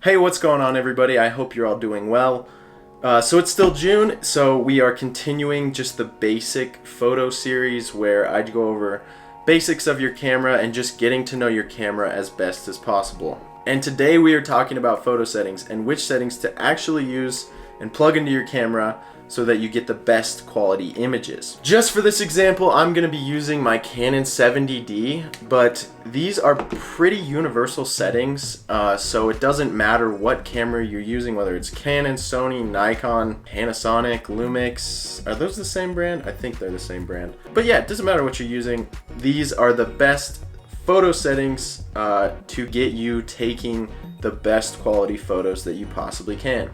Hey, what's going on, everybody? I hope you're all doing well. So it's still June, so we are continuing just the basic photo series where I go over basics of your camera and just getting to know your camera as best as possible. And today we are talking about photo settings and which settings to actually use and plug into your camera so that you get the best quality images. Just for this example, I'm going to be using my Canon 70D, but these are pretty universal settings, so it doesn't matter what camera you're using, whether it's Canon, Sony, Nikon, Panasonic, Lumix. Are those the same brand? I think they're the same brand. But yeah, it doesn't matter what you're using. These are the best photo settings to get you taking the best quality photos that you possibly can.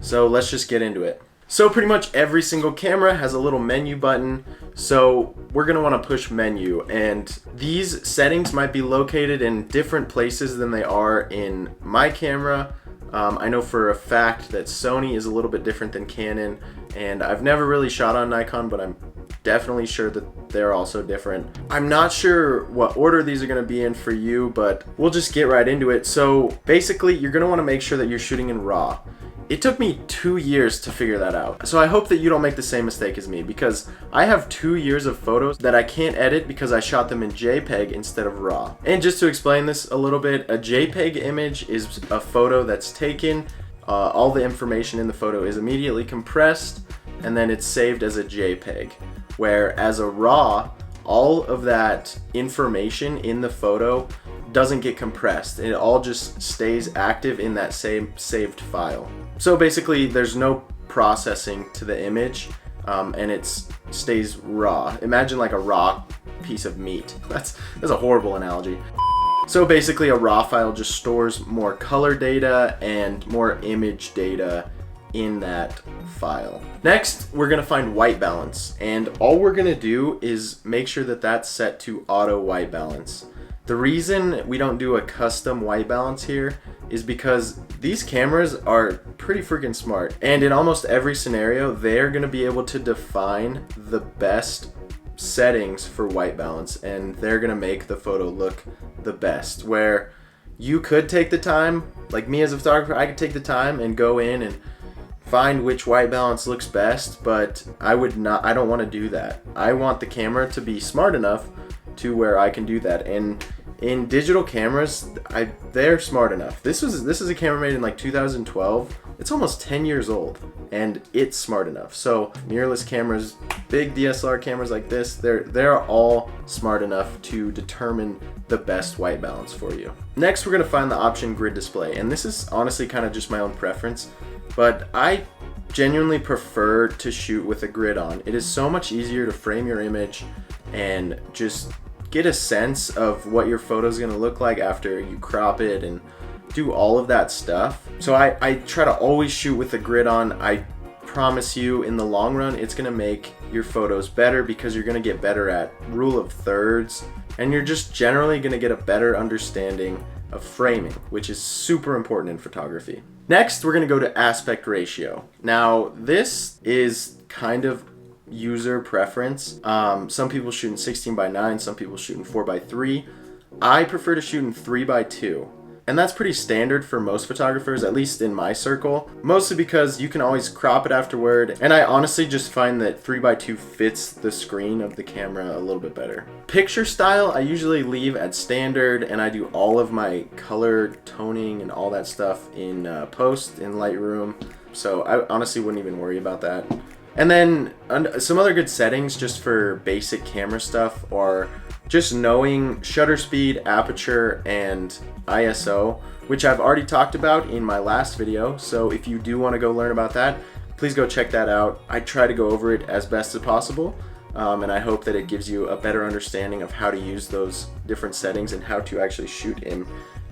So let's just get into it. So pretty much every single camera has a little menu button, so we're going to want to push menu, and these settings might be located in different places than they are in my camera. I know for a fact that Sony is a little bit different than Canon, and I've never really shot on Nikon, but I'm definitely sure that they're also different. I'm not sure what order these are going to be in for you, but we'll just get right into it. So basically, you're going to want to make sure that you're shooting in RAW. It took me 2 years to figure that out. So I hope that you don't make the same mistake as me, because I have 2 years of photos that I can't edit because I shot them in JPEG instead of RAW. And just to explain this a little bit, a JPEG image is a photo that's taken, all the information in the photo is immediately compressed, and then it's saved as a JPEG. Whereas a RAW, all of that information in the photo doesn't get compressed. It all just stays active in that same saved file. So basically there's no processing to the image, and it stays raw. Imagine like a raw piece of meat. That's a horrible analogy. So basically a RAW file just stores more color data and more image data in that file. Next, we're gonna find white balance, and all we're gonna do is make sure that that's set to auto white balance. The reason we don't do a custom white balance here is because these cameras are pretty freaking smart, and in almost every scenario they're gonna be able to define the best settings for white balance, and they're gonna make the photo look the best. Where you could take the time, like me as a photographer, I could take the time and go in and find which white balance looks best, but I don't want to do that. I want the camera to be smart enough to where I can do that. And in digital cameras, they're smart enough. This is a camera made in like 2012. It's almost 10 years old, and it's smart enough. So mirrorless cameras, big DSLR cameras like this, they're all smart enough to determine the best white balance for you. Next, we're gonna find the option grid display, and this is honestly kind of just my own preference, but I genuinely prefer to shoot with a grid on. It is so much easier to frame your image and just get a sense of what your photo is going to look like after you crop it and do all of that stuff. So I try to always shoot with a grid on. I promise you, in the long run, it's going to make your photos better because you're going to get better at rule of thirds, and you're just generally going to get a better understanding of framing, which is super important in photography. Next, we're going to go to aspect ratio. Now, this is kind of user preference. Some people shoot in 16:9, some people shoot in 4:3. I prefer to shoot in 3:2. And that's pretty standard for most photographers, at least in my circle, mostly because you can always crop it afterward, and I honestly just find that 3:2 fits the screen of the camera a little bit better. Picture style, I usually leave at standard, and I do all of my color toning and all that stuff in post in Lightroom, so I honestly wouldn't even worry about that. And then some other good settings just for basic camera stuff are just knowing shutter speed, aperture, and ISO, which I've already talked about in my last video. So if you do want to go learn about that, please go check that out. I try to go over it as best as possible, and I hope that it gives you a better understanding of how to use those different settings and how to actually shoot in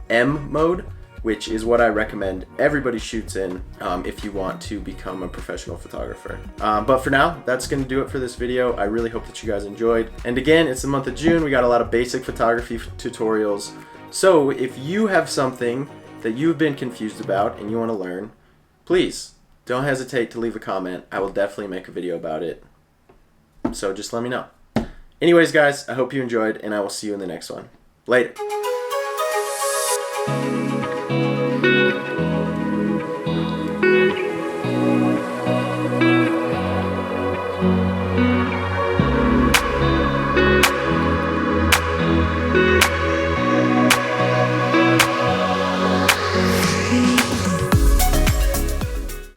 M mode, which is what I recommend everybody shoots in if you want to become a professional photographer. But for now, that's going to do it for this video. I really hope that you guys enjoyed. And again, it's the month of June. We got a lot of basic photography tutorials. So if you have something that you've been confused about and you want to learn, please don't hesitate to leave a comment. I will definitely make a video about it. So just let me know. Anyways, guys, I hope you enjoyed, and I will see you in the next one. Later.